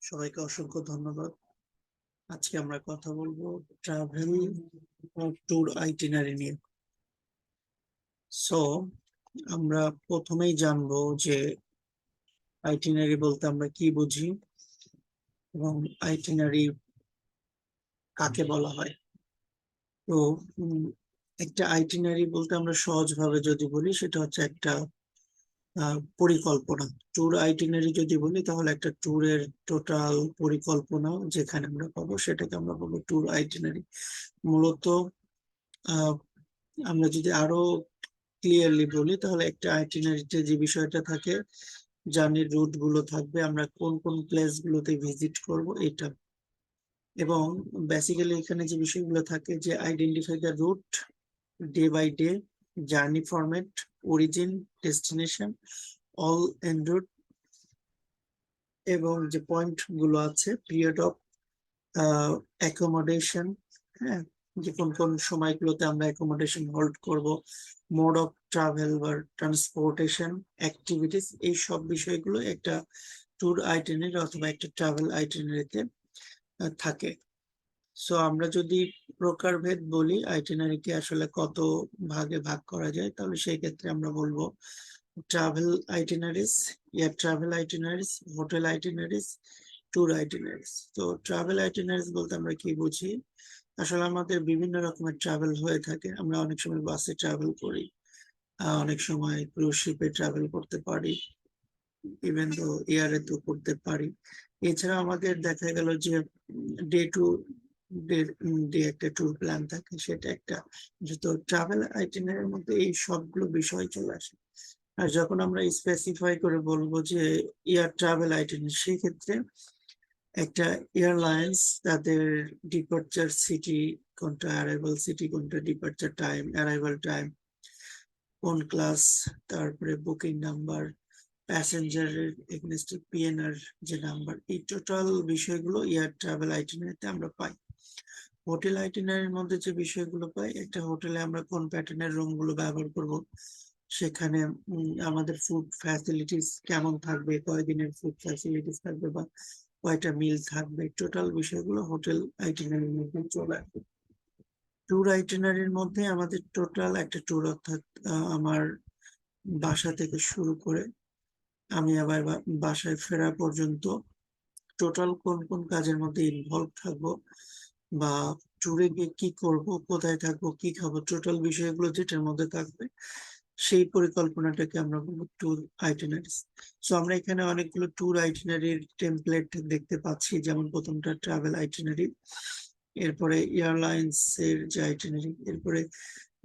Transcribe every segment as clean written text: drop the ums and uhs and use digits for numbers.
সবাইকে অসংখ্য ধন্যবাদ। আজকে আমরা কথা বলবো ট্রাভেল ট্যুর আইটিনারি নিয়ে। সো আমরা প্রথমেই জানবো যে আইটিনারি বলতে আমরা কি বুঝি এবং আইটিনারি কাকে বলা হয়। তো উম, একটা আইটিনারি বলতে আমরা সহজভাবে যদি বলি সেটা হচ্ছে একটা পরিকল্পনা। ট্যুর আইটিনারি যদি বলি তাহলে একটা ট্যুরের টোটাল পরিকল্পনা যেখানে আমরা পাবো সেটাকে আমরা বলবো ট্যুর আইটিনারি। মূলত আহ আমরা যদি আরো ক্লিয়ারলি বলি তাহলে একটা আইটিনারিতে যে বিষয়টা থাকে, জার্নির রুট গুলো থাকবে, আমরা কোন কোন প্লেস গুলোতে ভিজিট করব এটা। এবং বেসিক্যালি এখানে যে বিষয়গুলো থাকে যে identify the route, day by day, journey format, origin, destination, all end route, এবং যে পয়েন্ট গুলো আছে পিরিয়ড অফ অ্যাকোমোডেশন, হ্যাঁ, যে কোন কোন সময়গুলোতে আমরা অ্যাকোমোডেশন হোল্ড করব, মোড অফ ট্রাভেল বা ট্রান্সপোর্টেশন, অ্যাক্টিভিটিস, এই সব বিষয়গুলো একটা ট্যুর আইটিনারি অথবা একটা ট্রাভেল আইটিনারিতে থাকে। সো আমরা যদি প্রকারভেদ বলি আইটিনারিকে আসলে কত ভাগে ভাগ করা যায়, তাহলে সেই ক্ষেত্রে আমরা বলবো travel itineraries, air travel itineraries, hotel itineraries, tour itineraries. তো ট্রাভেল আইটিনারিস বলতে আমরা কি বুঝি? আসলে আমাদের বিভিন্ন রকমের ট্রাভেল হয়ে থাকে। আমরা অনেক সময় বাসে ট্রাভেল করি, অনেক সময় ক্রুজ শিপে ট্রাভেল করতে পারি, ইভেন তো এয়ারে তো করতে পারি। এছাড়া আমাদের দেখা গেল যে ডে টু ডে ডে একটা ট্যুর প্ল্যান থাকে, সেটা একটা। তো ট্রাভেল আইটিনারির মধ্যে এই সবগুলো বিষয় চলে আসে। আর যখন আমরা স্পেসিফাই করে বলবো যে এয়ার ট্রাভেল আইটিনারি, সেই ক্ষেত্রে একটা এয়ারলাইন্স তাদের ডিপার্চার সিটি কোনটা, অ্যারাইভাল সিটি কোনটা, ডিপার্চার টাইম, অ্যারাইভাল টাইম, কোন ক্লাস, তারপরে বুকিং নাম্বার, প্যাসেঞ্জারের এগেনস্টে পিএনআর যে নাম্বার, এই টোটাল বিষয়গুলো এয়ার ট্রাভেল আইটিনারিতে আমরা পাই। হোটেল আইটিনারির মধ্যে যে বিষয়গুলো পাই, একটা হোটেলে আমরা কোন প্যাটার্নের রুম গুলো ব্যবহার করব, সেখানে আমাদের ফুড ফ্যাসিলিটিস কেমন থাকবে, কয়দিনের ফুড ফ্যাসিলিটিস থাকবে বা কয়টা মিল থাকবে, টোটাল বিষয়গুলো হোটেল আইটিনারির মধ্যে চলে আসবে। ট্যুর আইটিনারির মধ্যে আমাদের টোটাল একটা ট্যুর, অর্থাৎ আমার বাসা থেকে শুরু করে আমি আবার বাসায় ফেরা পর্যন্ত টোটাল কোন কোন কাজের মধ্যে ইনভলভ থাকবো বা ট্যুরে গিয়ে কি করব, কোথায় থাকবো, কি খাবো, টোটাল বিষয়গুলো যেটার মধ্যে থাকবে সেই পরিকল্পনাটাকে আমরা বলবো ট্যুর আইটিনারিস। সো আমরা এখানে অনেকগুলো ট্যুর আইটিনারির টেমপ্লেট দেখতে পাচ্ছি, যেমন প্রথমটা ট্রাভেল আইটিনারি, এরপরে এয়ারলাইন্স এর যে আইটিনারি, এরপরে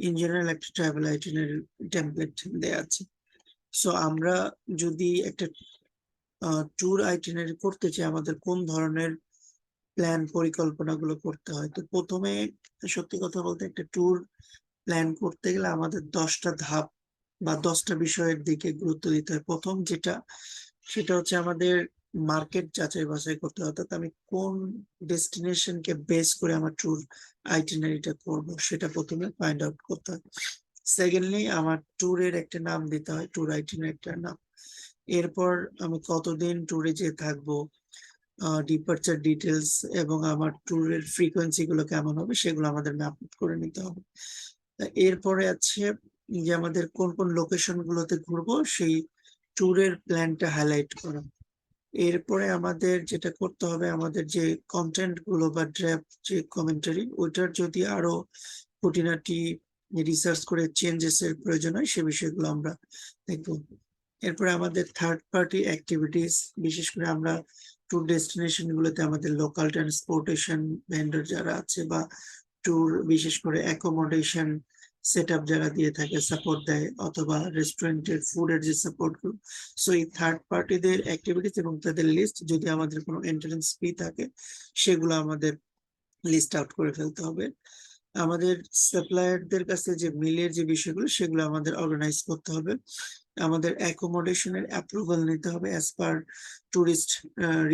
ইন জেনারেল একটা ট্রাভেল আইটিনারি টেমপ্লেট দেয়া আছে। সো আমরা যদি একটা ট্যুর আইটিনারি করতে চাই, আমাদের কোন ধরনের প্ল্যান পরিকল্পনা গুলো করতে হয়? তো প্রথমে সত্যি কথা বলতে একটা ট্যুর প্ল্যান করতে গেলে আমাদের 10টা ধাপ বা 10টা বিষয়ের দিকে গুরুত্ব দিতে হয়। প্রথম যেটা, সেটা হচ্ছে আমাদের মার্কেট যাচাই বাছাই করতে হয়, অর্থাৎ আমি কোন ডেস্টিনেশনকে বেস করে আমার ট্যুর আইটিনারিটা করব সেটা প্রথমে ফাইন্ড আউট করতে হয়। সেকেন্ডলি, আমার ট্যুরের একটা নাম দিতে হয়, ট্যুর আইটিনারি একটা নাম। এরপর আমি কতদিন ট্যুরে যেয়ে থাকবো, ডিপার্চার ডিটেলস এবং আমার ট্যুরের ফ্রিকোয়েন্সি গুলো কেমন হবে সেগুলো আমাদের ম্যাপ করে নিতে হবে। এরপরে আছে যে আমাদের কোন কোন লোকেশন গুলোতে ঘুরবো সেই ট্যুরের প্ল্যানটা হাইলাইট করা। এরপরে আমাদের যেটা করতে হবে, আমাদের যে কন্টেন্ট গুলো বা ড্রাফট যে কমেন্টারি, ওইটার যদি আরো খুঁটিনাটি রিসার্চ করে চেঞ্জেস এর প্রয়োজন হয় সে বিষয়গুলো আমরা দেখবো। এরপরে আমাদের থার্ড পার্টি অ্যাক্টিভিটিস, বিশেষ করে আমরা ট্যুর ডেস্টিনেশন গুলোতে আমাদের লোকাল ট্রান্সপোর্টেশন ভেন্ডর যারা আছে বা ট্যুর বিশেষ করে অ্যাকোমোডেশন সেট আপ যারা দিয়ে থাকে, সাপোর্ট দেয়, অথবা রেস্টুরেন্টের ফুডের যে সাপোর্ট গুলো। সো এই থার্ড পার্টিদের অ্যাক্টিভিটিস এবং তাদের লিস্ট, যদি আমাদের কোনো এন্ট্রান্স ফি থাকে সেগুলো আমাদের লিস্ট আউট করে ফেলতে হবে। আমাদের সাপ্লায়ারদের কাছে যে মিলের যে বিষয়গুলো সেগুলো আমাদের অর্গানাইজ করতে হবে। আমাদের অ্যাকোমোডেশনের অ্যাপ্রুভাল নিতে হবে অ্যাজ পার টুরিস্ট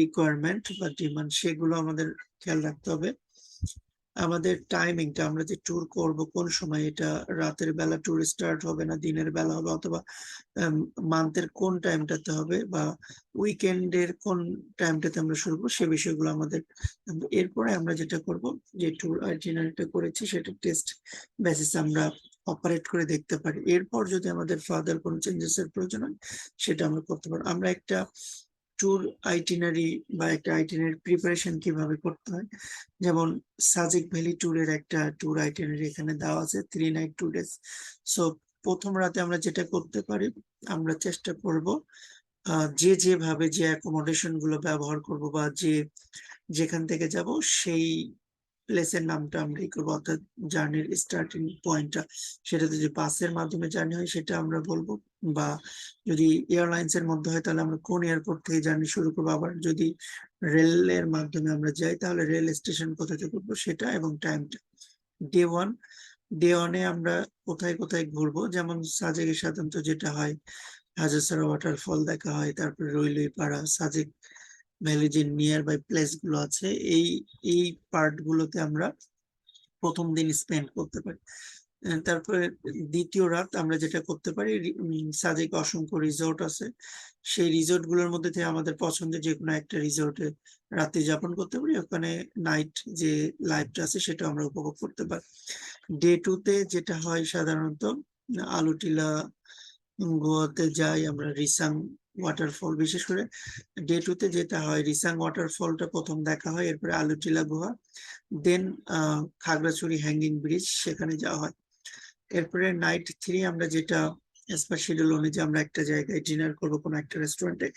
রিকোয়ারমেন্ট বা ডিমান্ড, সেগুলো আমাদের খেয়াল রাখতে হবে। আমাদের টাইমিংটা আমরা যে ট্যুর করব কোন সময়, এটা রাতের বেলা ট্যুর স্টার্ট হবে না দিনের বেলা হবে, অথবা মান্থের কোন টাইমটাতে হবে, বা উইকেন্ডের কোন টাইমটাতে আমরা শুরু করব, সে বিষয়গুলো আমাদের এরপরে আমরা যেটা করব, যে ট্যুর আইটিনারিটা করেছি সেটা টেস্ট বেসিস আমরা অপারেট করে দেখতে পারি। এরপর যদি আমাদের ফার্দার কোনো চেঞ্জেস এর প্রয়োজন হয় সেটা আমরা করতে পারবো। আমরা একটা ট্যুর আইটিনারি বা একটা আইটিনারি প্রিপারেশন কিভাবে করতে হয়, যেমন সাজেক ভ্যালি ট্যুরের একটা ট্যুর আইটিনারি এখানে দেওয়া আছে 3 নাইট 2 ডেজ। সো প্রথম রাতে আমরা যেটা করতে পারি, আমরা চেষ্টা করব যেভাবে যে অ্যাকোমোডেশন গুলো ব্যবহার করব বা যেখান থেকে যাব সেই প্লেসের নামটা আমরা করবো, অর্থাৎ জার্নির স্টার্টিং পয়েন্টটা, সেটা যদি বাসের মাধ্যমে জার্নি হয় সেটা আমরা বলবো, বা যদি এয়ারলাইন্স এর মধ্যে হয় তাহলে আমরা কোন এয়ারপোর্ট থেকে জার্নি শুরু করবো, আবার যদি রেলের মাধ্যমে আমরা যাই তাহলে রেল স্টেশন কোথা থেকে করবো সেটা এবং টাইমটা। ডে ওয়ান, ডে ওয়ানে আমরা কোথায় কোথায় ঘুরবো, যেমন সাজেকে সাধারণত যেটা হয় হাজারসারা ওয়াটারফল দেখা হয়, তারপরে রইলই পাড়া, সাজেক ভ্যালি যে নিয়ার বাই প্লেস গুলো আছে, এই এই পার্ট গুলোতে আমরা প্রথম দিন স্পেন্ড করতে পারি। তারপরে দ্বিতীয় রাত আমরা যেটা করতে পারি, সাজেকে অসংখ্য রিসোর্ট আছে, সেই রিসোর্ট গুলোর মধ্যে থেকে আমাদের পছন্দের যে কোনো একটা রিসোর্টে রাত্রি যাপন করতে পারি, ওখানে নাইট যে লাইফটা আছে সেটা আমরা উপভোগ করতে পারি। ডে টু তে যেটা হয় সাধারণত আলুটিলা গোয়াতে যাই আমরা, রিসাং ওয়াটারফল, বিশেষ করে ডে টু তে যেটা হয় রিসাং ওয়াটারফলটা প্রথম দেখা হয়, এরপরে আলুটিলা গুহা, দেন খাগড়াছড়ি হ্যাঙ্গিং ব্রিজ সেখানে যাওয়া হয়। এরপরে নাইট থ্রি আমরা যেটা অ্যাজ পার শিডিউল অনুযায়ী আমরা একটা জায়গায় ডিনার করবো কোনো একটা রেস্টুরেন্টে,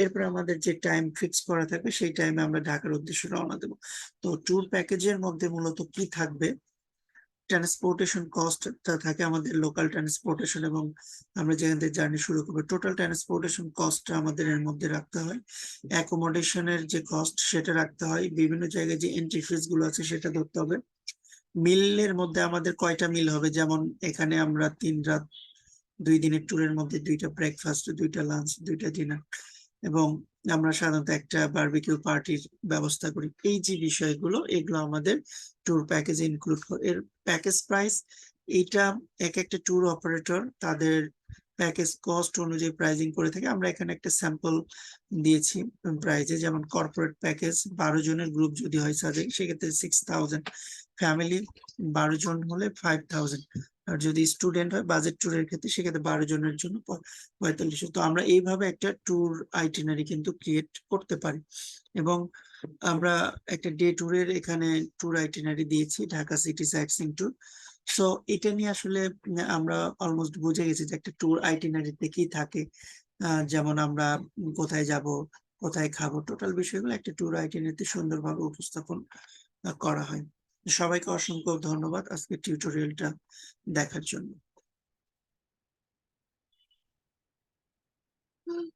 এরপরে আমাদের যে টাইম ফিক্স করা থাকবে সেই টাইমে আমরা ঢাকার উদ্দেশ্যে রওনা দেবো। তো ট্যুর প্যাকেজের মধ্যে মূলত কি থাকবে, ট্রান্সপোর্টেশন কস্টটা থাকে আমাদের লোকাল ট্রান্সপোর্টেশন, এবং আমরা যেখান থেকে জার্নি শুরু করবো টোটাল ট্রান্সপোর্টেশন কস্টটা আমাদের এর মধ্যে রাখতে হয়। অ্যাকোমোডেশনের যে কস্ট সেটা রাখতে হয়, বিভিন্ন জায়গায় যে এন্ট্রি ফিস গুলো আছে সেটা ধরতে হবে। মিলের মধ্যে আমাদের কয়টা মিল হবে, যেমন এখানে আমরা 3 রাত 2 দিনের ট্যুরের মধ্যে 2টা ব্রেকফাস্ট, 2টা লাঞ্চ, 2টা ডিনার, এবং আমরা সাধারণত একটা বারবিকিউ পার্টির ব্যবস্থা করি। এই যে বিষয়গুলো এগুলো আমাদের ট্যুর প্যাকেজে ইনক্লুড করে। এর প্যাকেজ প্রাইস এইটা এক একটা ট্যুর অপারেটর তাদের প্যাকেজ কস্ট অনুযায়ী প্রাইজিং করে থাকে। আমরা এখানে একটা স্যাম্পল দিয়েছি প্রাইজে, যেমন কর্পোরেট প্যাকেজ 12 জনের গ্রুপ যদি হয় সাজেক সেক্ষেত্রে 6000, ফ্যামিলি 12 জন হলে 5000, আর যদি স্টুডেন্ট হয় বাজেট ট্যুরের ক্ষেত্রে সেক্ষেত্রে 12 জনের জন্য 4500। তো আমরা এইভাবে একটা ট্যুর আইটিনারি কিন্তু ক্রিয়েট করতে পারি, এবং আমরা একটা ডে ট্যুরের এখানে ট্যুর আইটিনারি দিয়েছি, Dhaka city site seeing tour. So এটা নিয়ে আসলে আমরা অলমোস্ট বুঝে গেছি যে একটা ট্যুর আইটিনারিতে কি থাকে, যেমন আমরা কোথায় যাব, কোথায় খাবো, টোটাল বিষয়গুলো একটা ট্যুর আইটিনারিতে সুন্দরভাবে উপস্থাপন করা হয়। সবাইকে অসংখ্য ধন্যবাদ আজকে টিউটোরিয়ালটা দেখার জন্য।